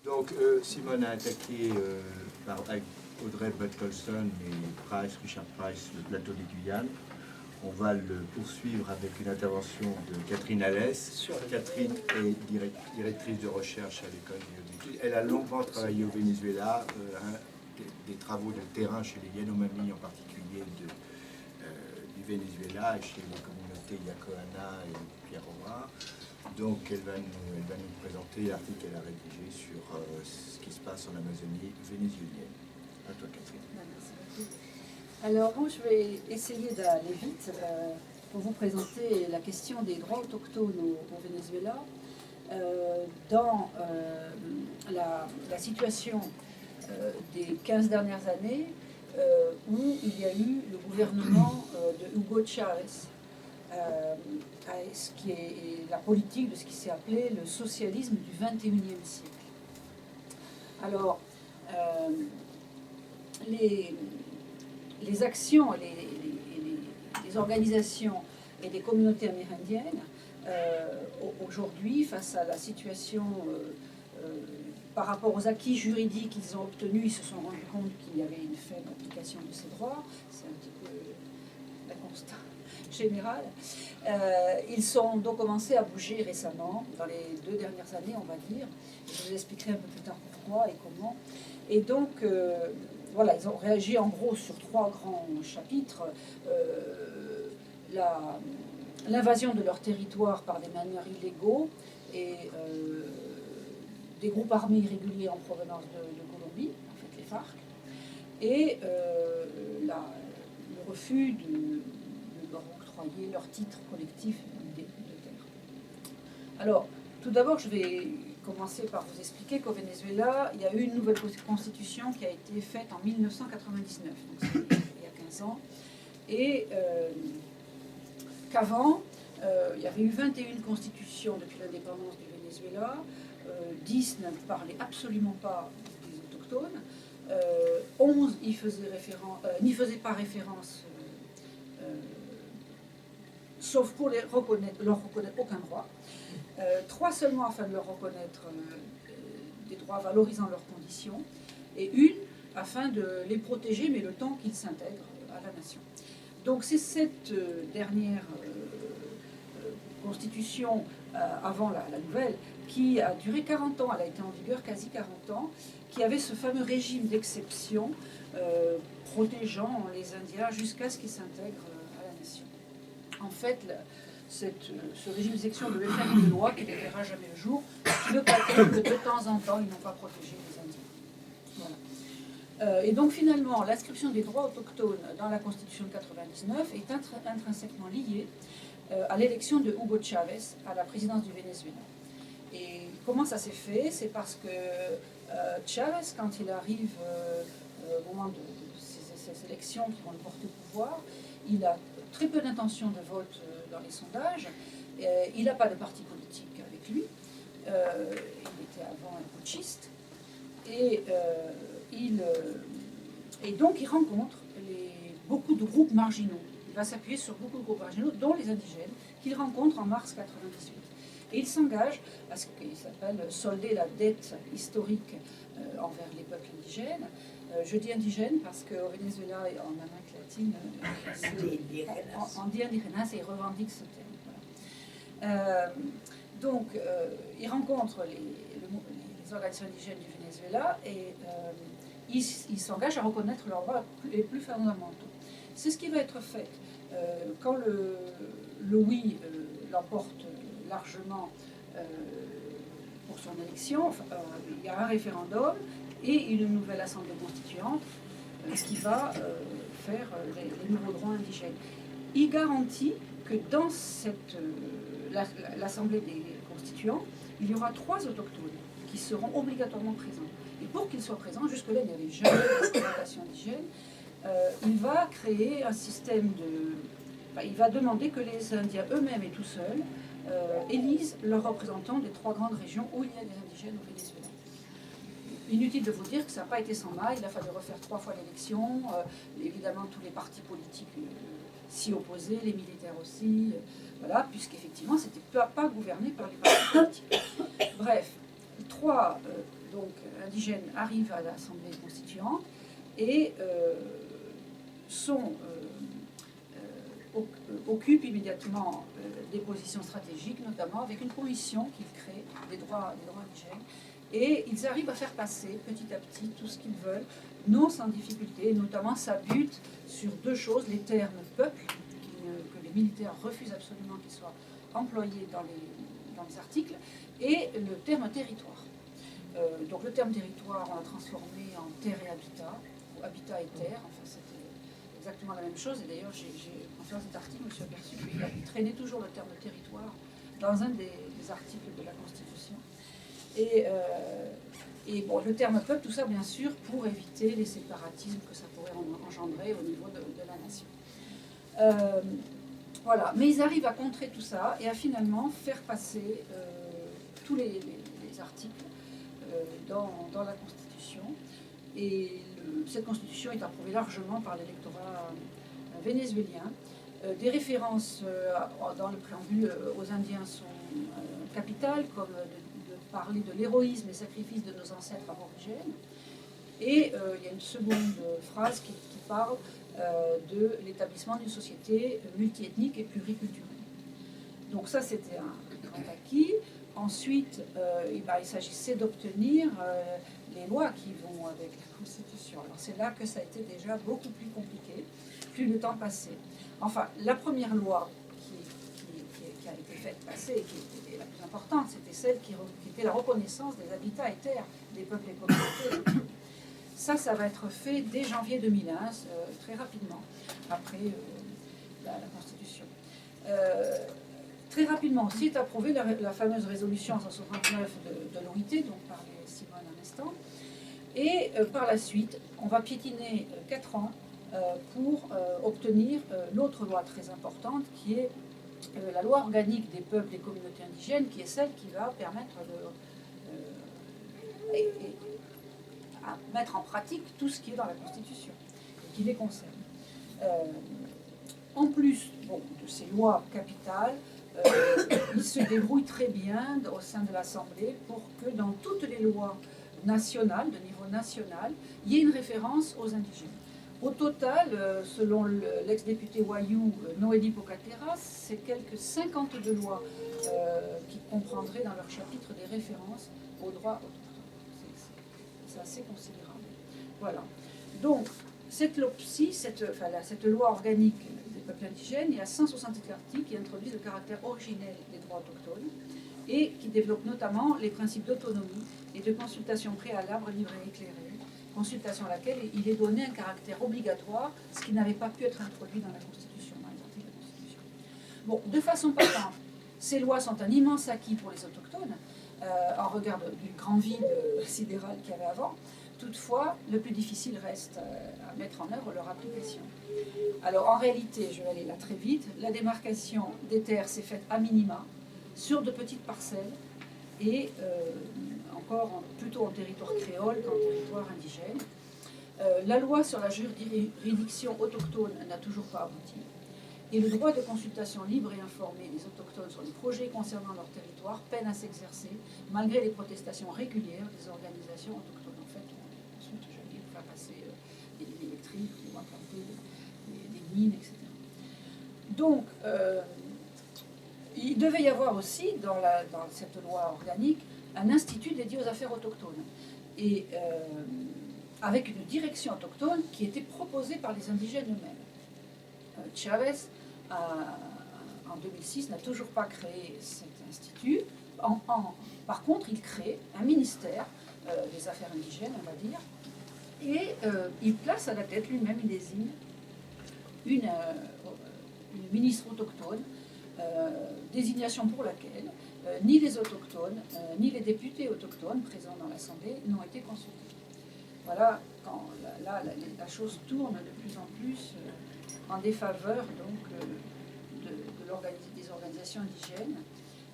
Donc, Simone a attaqué avec Audrey Bud-Colson et Richard Price, le plateau des Guyanes. On va le poursuivre avec une intervention de Catherine Alès. Catherine est directrice de recherche à l'école d'études. Elle a longuement travaillé au Venezuela, des travaux de terrain chez les Yanomami en particulier du Venezuela et chez les communautés Yacoana et Pierroa. Donc elle va nous présenter l'article qu'elle a rédigé sur ce qui se passe en Amazonie vénézuélienne. À toi, Catherine. Merci beaucoup. Alors, bon, je vais essayer d'aller vite pour vous présenter la question des droits autochtones au Venezuela dans la situation des 15 dernières années où il y a eu le gouvernement de Hugo Chávez, ce qui est la politique de ce qui s'est appelé le socialisme du XXIe siècle. Alors, les actions, les organisations et les communautés amérindiennes, aujourd'hui, face à la situation par rapport aux acquis juridiques qu'ils ont obtenus, ils se sont rendus compte qu'il y avait une faible application de ces droits. C'est un petit peu la constat général. Ils ont donc commencé à bouger récemment, dans les 2 dernières années, on va dire. Je vous expliquerai un peu plus tard pourquoi et comment. Et donc, voilà, ils ont réagi en gros sur 3 grands chapitres. L'invasion de leur territoire par des manières illégaux et des groupes armés irréguliers en provenance de Colombie, en fait les FARC, et le refus de leur octroyer leur titre collectif de terre. Alors, tout d'abord, je vais commencer par vous expliquer qu'au Venezuela, il y a eu une nouvelle constitution qui a été faite en 1999, donc c'est il y a 15 ans, et qu'avant, il y avait eu 21 constitutions depuis l'indépendance du Venezuela, 10 ne parlaient absolument pas des autochtones, 11 n'y faisaient pas référence, sauf pour leur reconnaître aucun droit. 3 seulement afin de leur reconnaître des droits valorisant leurs conditions, et 1 afin de les protéger, mais le temps qu'ils s'intègrent à la nation. Donc c'est cette dernière constitution, avant la nouvelle, qui a duré 40 ans, elle a été en vigueur quasi 40 ans, qui avait ce fameux régime d'exception protégeant les Indiens jusqu'à ce qu'ils s'intègrent à la nation. En fait, ce régime d'exception devait faire une loi qui ne verra jamais le jour, qui ne prétend que de temps en temps, ils n'ont pas protégé les Indiens. Voilà. Et donc finalement, l'inscription des droits autochtones dans la Constitution de 1999 est intrinsèquement liée à l'élection de Hugo Chávez à la présidence du Venezuela. Et comment ça s'est fait? C'est parce que Chávez, quand il arrive au moment de ces élections qui vont le porter au pouvoir, il a très peu d'intention de vote dans les sondages. Il n'a pas de parti politique avec lui. Il était avant un putschiste. Et donc il rencontre beaucoup de groupes marginaux. Il va s'appuyer sur beaucoup de groupes marginaux, dont les indigènes, qu'il rencontre en mars 1998. Et il s'engage à ce qu'il s'appelle solder la dette historique envers les peuples indigènes. Je dis indigènes parce qu'au Venezuela et en Amérique latine, on dit indigènes, et ils revendiquent ce terme. Voilà. Donc, il rencontre les organisations indigènes du Venezuela et il s'engage à reconnaître leurs droits les plus fondamentaux. C'est ce qui va être fait quand le oui l'emporte largement pour son élection. Il y a un référendum et une nouvelle assemblée constituante qui va faire les nouveaux droits indigènes. Il garantit que dans l'assemblée des constituants, il y aura 3 autochtones qui seront obligatoirement présents. Et pour qu'ils soient présents, jusque-là, il n'y avait jamais de représentation indigène. Il va créer un système il va demander que les Indiens eux-mêmes et tout seuls élisent leurs représentants des 3 grandes régions où il y a des indigènes au Venezuela. Inutile de vous dire que ça n'a pas été sans mal, il a fallu refaire 3 fois l'élection, évidemment tous les partis politiques s'y opposaient, les militaires aussi, voilà, puisqu'effectivement c'était pas gouverné par les partis politiques. Bref, donc indigènes arrivent à l'Assemblée constituante et occupent immédiatement des positions stratégiques, notamment avec une commission qu'ils créent des droits indigènes. Et ils arrivent à faire passer petit à petit tout ce qu'ils veulent, non sans difficulté. Notamment, ça bute sur deux choses: les termes peuple, que les militaires refusent absolument qu'ils soient employés dans les articles, et le terme territoire. Donc le terme territoire, on l'a transformé en terre et habitat, ou habitat et terre. Enfin, c'était exactement la même chose. Et d'ailleurs, en faisant cet article, je me suis aperçu qu'il traînait toujours le terme territoire dans un des articles de la Constitution. Et bon, le terme peuple, tout ça bien sûr pour éviter les séparatismes que ça pourrait engendrer au niveau de la nation. Voilà, mais ils arrivent à contrer tout ça et à finalement faire passer tous les articles dans la Constitution. Et cette Constitution est approuvée largement par l'électorat vénézuélien. Des références dans le préambule aux Indiens sont capitales, comme de parler de l'héroïsme et sacrifice de nos ancêtres aborigènes. Et il y a une seconde phrase qui parle de l'établissement d'une société multiethnique et pluriculturelle. Donc ça, c'était un grand acquis. Ensuite, il s'agissait d'obtenir les lois qui vont avec la Constitution. Alors c'est là que ça a été déjà beaucoup plus compliqué, plus le temps passait. Enfin, la première loi qui a été faite passer, et qui était la plus importante, c'était celle qui était la reconnaissance des habitats et terres des peuples et communautés. Ça va être fait dès janvier 2001, très rapidement, après la Constitution. Très rapidement aussi est approuvée la fameuse résolution 169 de l'OIT, dont parlait Simone un instant. Et par la suite, on va piétiner 4 ans pour obtenir l'autre loi très importante, qui est la loi organique des peuples et communautés indigènes, qui est celle qui va permettre à mettre en pratique tout ce qui est dans la Constitution, et qui les concerne. En plus de ces lois capitales, il se débrouille très bien au sein de l'Assemblée pour que dans toutes les lois nationales, de niveau national, il y ait une référence aux indigènes. Au total, selon l'ex-député Wayou Noélie Pocaterras, c'est quelques 52 lois qui comprendraient dans leur chapitre des références aux droits autochtones. C'est assez considérable. Voilà. Donc, cette loi organique des peuples indigènes, il y a 167 articles qui introduisent le caractère originel des droits autochtones et qui développent notamment les principes d'autonomie et de consultation préalable, libre et éclairée, consultation à laquelle il est donné un caractère obligatoire, ce qui n'avait pas pu être introduit dans la Constitution, dans les articles de la Constitution. Bon, de façon patente, ces lois sont un immense acquis pour les autochtones, en regard du grand vide sidéral qu'il y avait avant. Toutefois, le plus difficile reste à mettre en œuvre leur application. Alors, en réalité, je vais aller là très vite, la démarcation des terres s'est faite à minima, sur de petites parcelles, et encore plutôt en territoire créole qu'en territoire indigène. La loi sur la juridiction autochtone n'a toujours pas abouti. Et le droit de consultation libre et informée des autochtones sur les projets concernant leur territoire peine à s'exercer, malgré les protestations régulières des organisations autochtones. En fait, on consulte jamais pour faire passer des lignes électriques ou implanter des mines, etc. Donc, il devait y avoir aussi, dans cette loi organique, un institut dédié aux affaires autochtones. Et avec une direction autochtone qui était proposée par les indigènes eux-mêmes. Chavez, en 2006, n'a toujours pas créé cet institut. Par contre, il crée un ministère des affaires indigènes, on va dire, et il place à la tête lui-même, il désigne une ministre autochtone, désignation pour laquelle ni les autochtones, ni les députés autochtones présents dans l'Assemblée n'ont été consultés. Voilà, quand la chose tourne de plus en plus en défaveur donc, des organisations indigènes.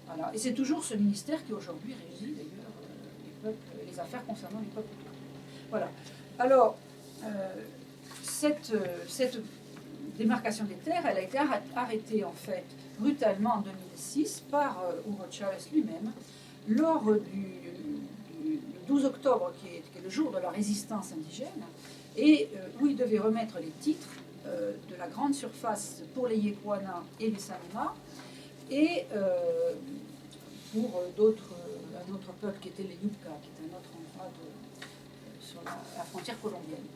Voilà. Et c'est toujours ce ministère qui aujourd'hui régit d'ailleurs les affaires concernant les peuples autochtones. Voilà. Alors, cette démarcation des terres, elle a été arrêtée en fait brutalement en 2006 par Hugo Chavez lui-même lors du 12 octobre, qui est le jour de la résistance indigène, et où ils devaient remettre les titres de la grande surface pour les Yekwana et les Sanema, et pour un autre peuple qui était les Yupka, qui était un autre endroit sur la frontière colombienne.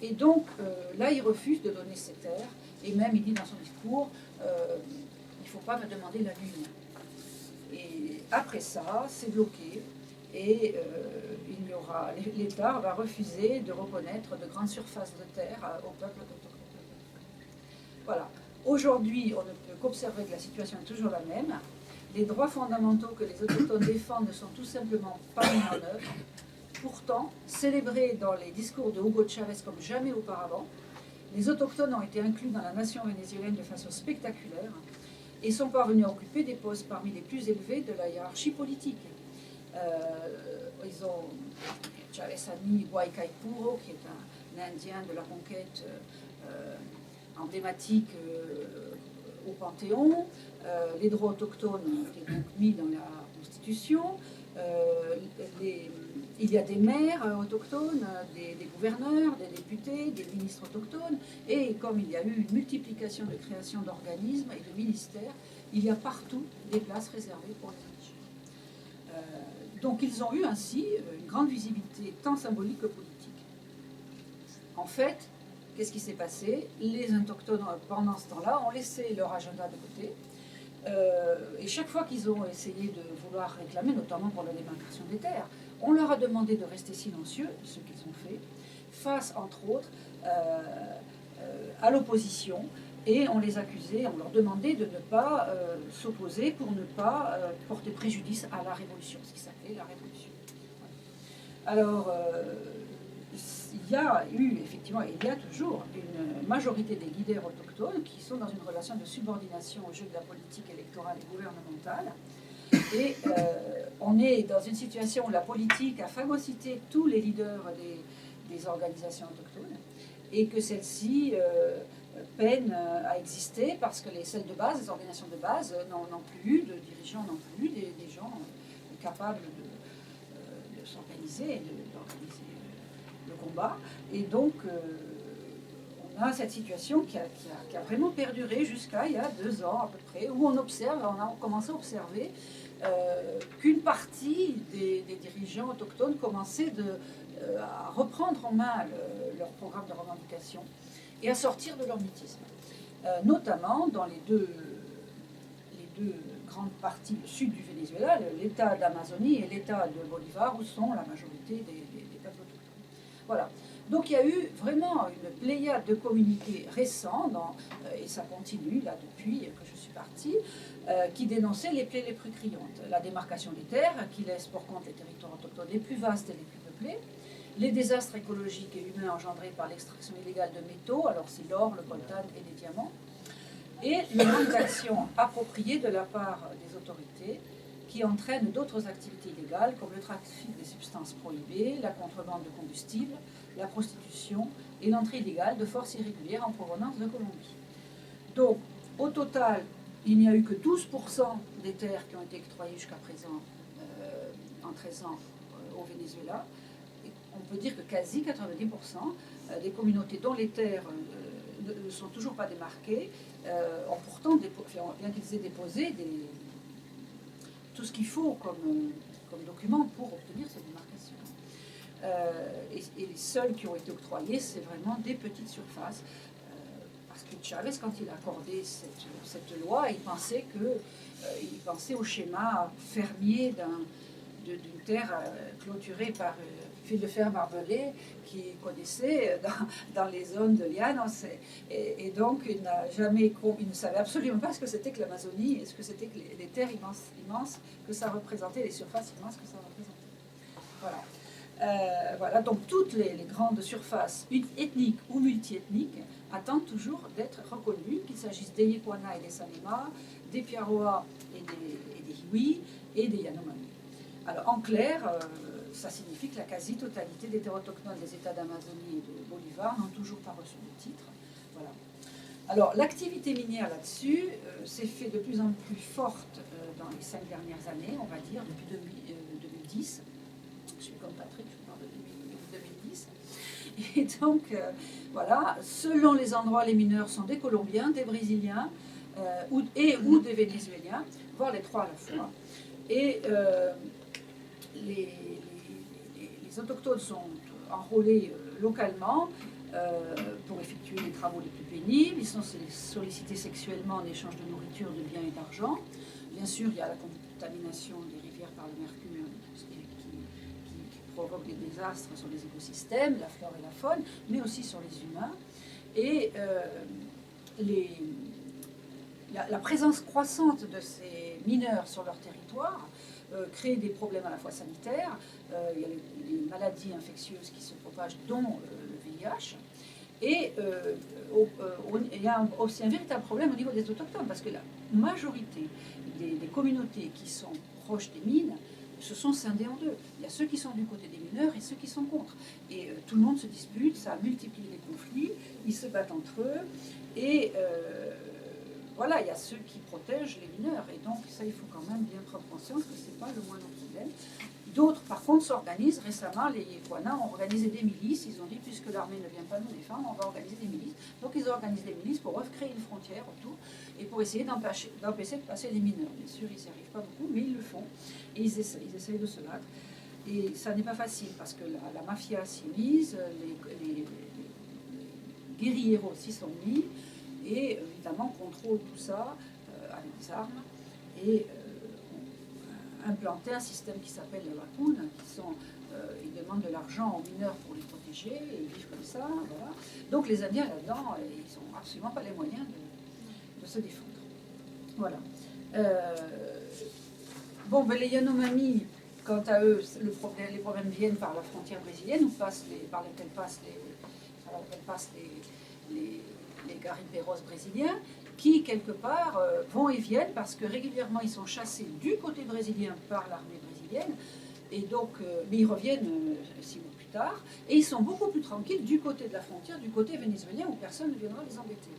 Et donc là, il refuse de donner ces terres, et même il dit dans son discours, il ne faut pas me demander la lune. Et après ça, c'est bloqué, et l'État va refuser de reconnaître de grandes surfaces de terre au peuple autochtone. Voilà. Aujourd'hui, on ne peut qu'observer que la situation est toujours la même. Les droits fondamentaux que les autochtones défendent ne sont tout simplement pas mis en œuvre. Pourtant, célébrés dans les discours de Hugo Chavez comme jamais auparavant, les autochtones ont été inclus dans la nation vénézuélienne de façon spectaculaire et sont parvenus à occuper des postes parmi les plus élevés de la hiérarchie politique. Chavez a mis Guaycaipuro, qui est un Indien de la conquête emblématique au Panthéon. Les droits autochtones ont été donc mis dans la Constitution. Il y a des maires autochtones, des gouverneurs, des députés, des ministres autochtones, et comme il y a eu une multiplication de création d'organismes et de ministères, il y a partout des places réservées pour les indigènes. Donc ils ont eu ainsi une grande visibilité tant symbolique que politique. En fait, qu'est-ce qui s'est passé? Les autochtones, pendant ce temps-là, ont laissé leur agenda de côté. Et chaque fois qu'ils ont essayé de vouloir réclamer, notamment pour la démarcation des terres, on leur a demandé de rester silencieux, ce qu'ils ont fait, face, entre autres, à l'opposition, et on les accusait, on leur demandait de ne pas s'opposer pour ne pas porter préjudice à la révolution, ce qui s'appelait la révolution. Alors, il y a eu, effectivement, et il y a toujours une majorité des leaders autochtones qui sont dans une relation de subordination au jeu de la politique électorale et gouvernementale. Et on est dans une situation où la politique a phagocyté tous les leaders des organisations autochtones et que celles-ci peinent à exister parce que celles de base, les organisations de base, n'ont plus eu de dirigeants, n'ont plus eu des gens capables de s'organiser et d'organiser le combat. Et donc, on a cette situation qui a vraiment perduré jusqu'à il y a 2 ans à peu près, où on a commencé à observer qu'une partie des dirigeants autochtones commençaient à reprendre en main leur programme de revendication et à sortir de leur mutisme. Notamment dans les deux grandes parties du sud du Venezuela, l'État d'Amazonie et l'État de Bolivar, où sont la majorité des peuples autochtones. Voilà. Donc il y a eu vraiment une pléiade de communiqués récents, et ça continue là depuis que je suis partie, qui dénonçaient les plaies les plus criantes. La démarcation des terres, qui laisse pour compte les territoires autochtones les plus vastes et les plus peuplés, les désastres écologiques et humains engendrés par l'extraction illégale de métaux, alors c'est l'or, le coltan et les diamants, et le manque d'action appropriée de la part des autorités qui entraîne d'autres activités illégales comme le trafic des substances prohibées, la contrebande de combustible, la prostitution et l'entrée illégale de forces irrégulières en provenance de Colombie. Donc, au total, il n'y a eu que 12% des terres qui ont été octroyées jusqu'à présent, en 13 ans, au Venezuela. Et on peut dire que quasi 90% des communautés dont les terres ne sont toujours pas démarquées ont pourtant, bien qu'ils aient déposé tout ce qu'il faut comme document pour obtenir cette démarcation. Et les seuls qui ont été octroyés, c'est vraiment des petites surfaces. Parce que Chavez, quand il a accordé cette loi, il pensait au schéma fermier d'une terre clôturée par fil de fer barbelé qu'il connaissait dans les zones de Llanos. Et donc, il ne savait absolument pas ce que c'était que l'Amazonie et ce que c'était que les terres immenses que ça représentait, les surfaces immenses que ça représentait. Voilà, donc toutes les grandes surfaces ethniques ou multiethniques attendent toujours d'être reconnues, qu'il s'agisse des Yekwana et des Sanema, des Piaroa et des Hiwi et des Yanomami. Alors en clair, ça signifie que la quasi-totalité des terres autochtones des États d'Amazonie et de Bolivar n'ont toujours pas reçu de titre. Voilà. Alors l'activité minière là-dessus s'est fait de plus en plus forte dans les 5 dernières années, on va dire, depuis 2010. je suis comme Patrick, je parle de 2010. Et donc, voilà, selon les endroits, les mineurs sont des Colombiens, des Brésiliens ou des Vénézuéliens, voire les trois à la fois. Et les autochtones sont enrôlés localement pour effectuer les travaux les plus pénibles. Ils sont sollicités sexuellement en échange de nourriture, de biens et d'argent. Bien sûr, il y a la contamination des rivières par le mercure, ce qui provoque des désastres sur les écosystèmes, la flore et la faune, mais aussi sur les humains. Et la présence croissante de ces mineurs sur leur territoire crée des problèmes à la fois sanitaires. Il y a les maladies infectieuses qui se propagent, dont le VIH. Et il y a aussi un véritable problème au niveau des autochtones, parce que la majorité des communautés qui sont proches des mines se sont scindées en deux. Il y a ceux qui sont du côté des mineurs et ceux qui sont contre. Et tout le monde se dispute, ça multiplie les conflits, ils se battent entre eux. Et voilà, il y a ceux qui protègent les mineurs. Et donc ça, il faut quand même bien prendre conscience que ce n'est pas le moindre problème. D'autres, par contre, s'organisent. Récemment, les Yékouanas ont organisé des milices. Ils ont dit, puisque l'armée ne vient pas nous défendre, on va organiser des milices. Donc, ils organisent des milices pour recréer une frontière autour et pour essayer d'empêcher de passer les mineurs. Bien sûr, ils n'y arrivent pas beaucoup, mais ils le font. Et ils essayent de se battre. Et ça n'est pas facile, parce que la mafia s'y est mise, les guérilleros s'y sont mis, et évidemment, contrôlent tout ça avec des armes. Et implanter un système qui s'appelle la Wakun, ils demandent de l'argent aux mineurs pour les protéger, et ils vivent comme ça, voilà. Donc les Indiens là-dedans, ils n'ont absolument pas les moyens de se défendre. Voilà. Bon, ben, les Yanomami, quant à eux, les problèmes viennent par la frontière brésilienne, par laquelle passent les garimpeiros brésiliens, qui, quelque part, vont et viennent parce que régulièrement, ils sont chassés du côté brésilien par l'armée brésilienne. Et donc, mais ils reviennent 6 mois plus tard. Et ils sont beaucoup plus tranquilles du côté de la frontière, du côté vénézuélien, où personne ne viendra les embêter.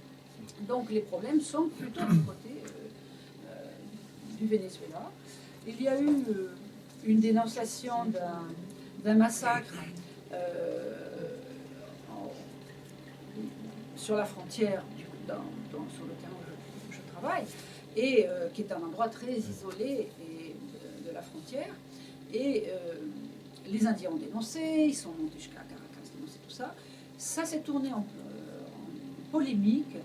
Donc, les problèmes sont plutôt du côté du Venezuela. Il y a eu une dénonciation d'un massacre sur la frontière sur le terrain où je travaille, et qui est un endroit très isolé de la frontière. Et les Indiens ont dénoncé, ils sont montés jusqu'à Caracas dénoncer tout ça. Ça s'est tourné en polémique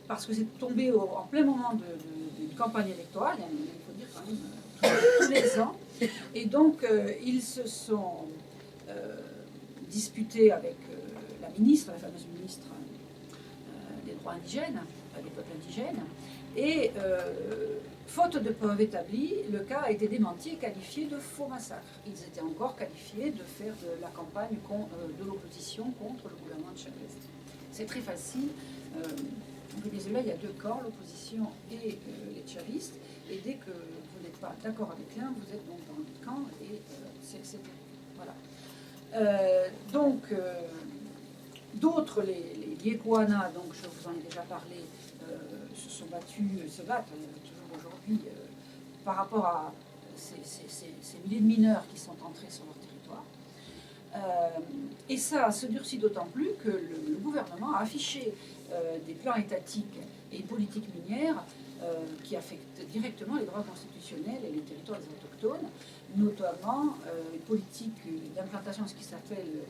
parce que c'est tombé en plein moment d'une campagne électorale, il faut dire quand même tous les ans. Et donc ils se sont disputés avec la fameuse ministre des droits indigènes, des peuples indigènes, et faute de preuves établies, le cas a été démenti et qualifié de faux massacre. Ils étaient encore qualifiés de faire de la campagne de l'opposition contre le gouvernement de Chavez. C'est très facile. Au Venezuela, il y a deux camps, l'opposition et les chavistes, et dès que vous n'êtes pas d'accord avec l'un, vous êtes donc dans l'autre camp, et c'est voilà. Donc, d'autres, les Yékouanas, donc je vous en ai déjà parlé, se battent toujours aujourd'hui par rapport à ces milliers de mineurs qui sont entrés sur leur territoire. Et ça se durcit d'autant plus que le gouvernement a affiché des plans étatiques et une politique minière qui affectent directement les droits constitutionnels et les territoires des autochtones, notamment une politique d'implantation de ce qui s'appelle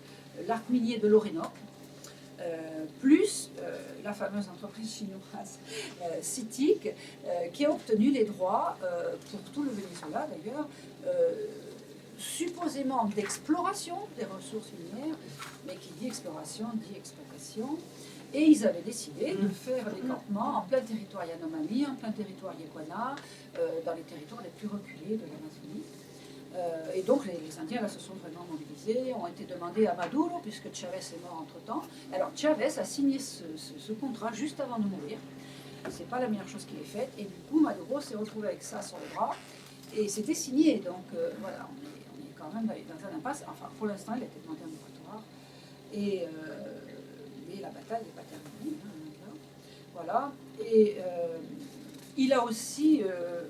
l'arc minier de l'Orénoque, plus la fameuse entreprise chinoise CITIC, qui a obtenu les droits pour tout le Venezuela d'ailleurs, supposément d'exploration des ressources minières, mais qui dit exploration dit exploitation. Et ils avaient décidé de faire des campements en plein territoire Yanomami, en plein territoire Yékouana, dans les territoires les plus reculés de l'Amazonie. Et donc les Indiens là se sont vraiment mobilisés, ont été demandés à Maduro, puisque Chavez est mort entre-temps. Alors Chavez a signé ce contrat juste avant de mourir. C'est pas la meilleure chose qu'il ait faite. Et du coup, Maduro s'est retrouvé avec ça sur le bras. Et c'était signé. Donc voilà, on est quand même dans un impasse. Enfin, pour l'instant, il a été demandé un moratoire. Et mais la bataille n'est pas terminée. Hein, voilà. Et il a aussi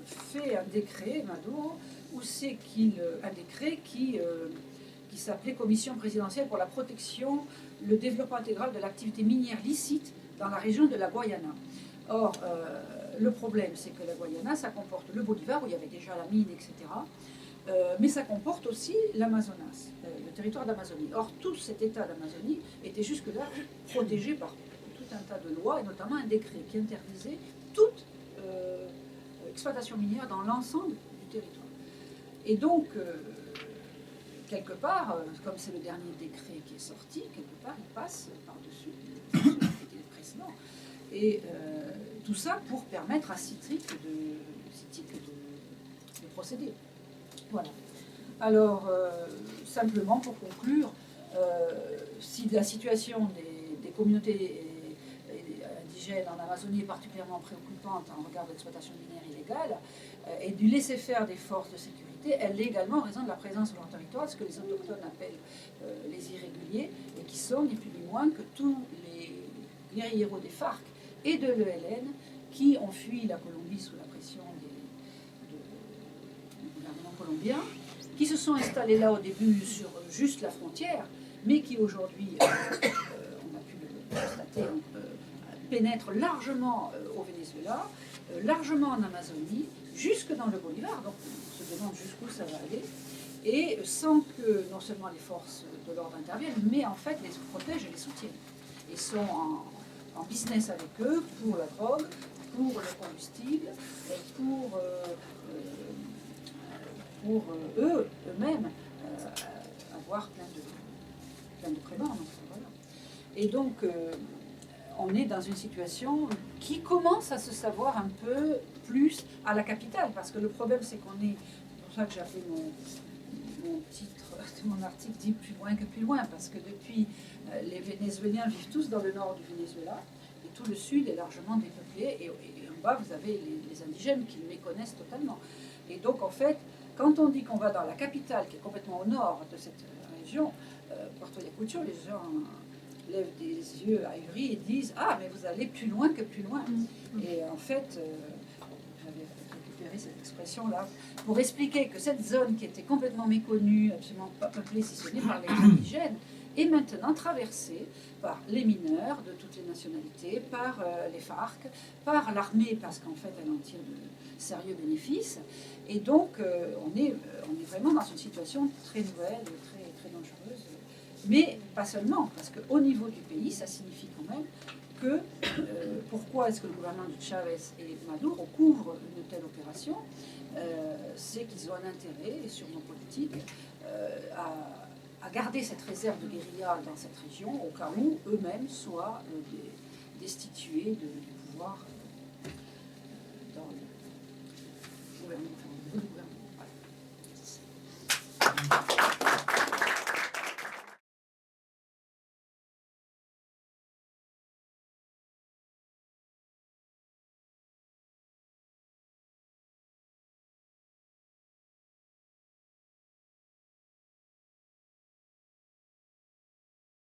fait un décret, Maduro, où c'est un décret qui s'appelait Commission présidentielle pour la protection, le développement intégral de l'activité minière licite dans la région de la Guayana. Or, le problème, c'est que la Guayana, ça comporte le Bolivar, où il y avait déjà la mine, etc., mais ça comporte aussi l'Amazonas, le territoire d'Amazonie. Or, tout cet état d'Amazonie était jusque-là protégé par tout un tas de lois, et notamment un décret qui interdisait toute exploitation minière dans l'ensemble du territoire. Et donc, quelque part, comme c'est le dernier décret qui est sorti, quelque part, il passe par-dessus les précédents. Et tout ça pour permettre à Citric de procéder. Voilà. Alors, simplement pour conclure, si la situation des communautés indigènes en Amazonie est particulièrement préoccupante en regard de l'exploitation minière illégale et du laisser-faire des forces de sécurité, elle l'est également en raison de la présence sur leur territoire, ce que les autochtones appellent les irréguliers, et qui sont ni plus ni moins que tous les guérilleros des FARC et de l'ELN qui ont fui la Colombie sous la pression du gouvernement colombien, qui se sont installés là au début sur juste la frontière, mais qui aujourd'hui, on a pu le constater, pénètrent largement au Venezuela, largement en Amazonie, jusque dans le Bolivar. Donc on se demande jusqu'où ça va aller, et sans que non seulement les forces de l'ordre interviennent, mais en fait les protègent et les soutiennent. Ils sont en business avec eux pour la drogue, pour le combustible, pour eux-mêmes avoir plein de prébendes. Voilà. Et donc, on est dans une situation qui commence à se savoir un peu plus à la capitale, parce que le problème, c'est qu'on est, c'est pour ça que j'ai appelé mon titre de mon article dit plus loin que plus loin, parce que depuis, les Vénézuéliens vivent tous dans le nord du Venezuela, et tout le sud est largement dépeuplé, et en bas, vous avez les indigènes qui le méconnaissent totalement. Et donc, en fait, quand on dit qu'on va dans la capitale, qui est complètement au nord de cette région, Puerto Ayacucho, les gens lèvent des yeux ahuris et disent « Ah, mais vous allez plus loin que plus loin ». Et en fait, j'avais récupéré cette expression-là pour expliquer que cette zone qui était complètement méconnue, absolument pas peuplée, si ce n'est par les indigènes, est maintenant traversée par les mineurs de toutes les nationalités, par les FARC, par l'armée, parce qu'en fait, elle en tire de sérieux bénéfices. Et donc, on est vraiment dans une situation très nouvelle, très dangereuse. Mais pas seulement, parce qu'au niveau du pays, ça signifie quand même que pourquoi est-ce que le gouvernement de Chavez et Maduro couvrent une telle opération, c'est qu'ils ont un intérêt, sûrement politique, à garder cette réserve de guérilla dans cette région, au cas où eux-mêmes soient destitués du pouvoir dans le gouvernement.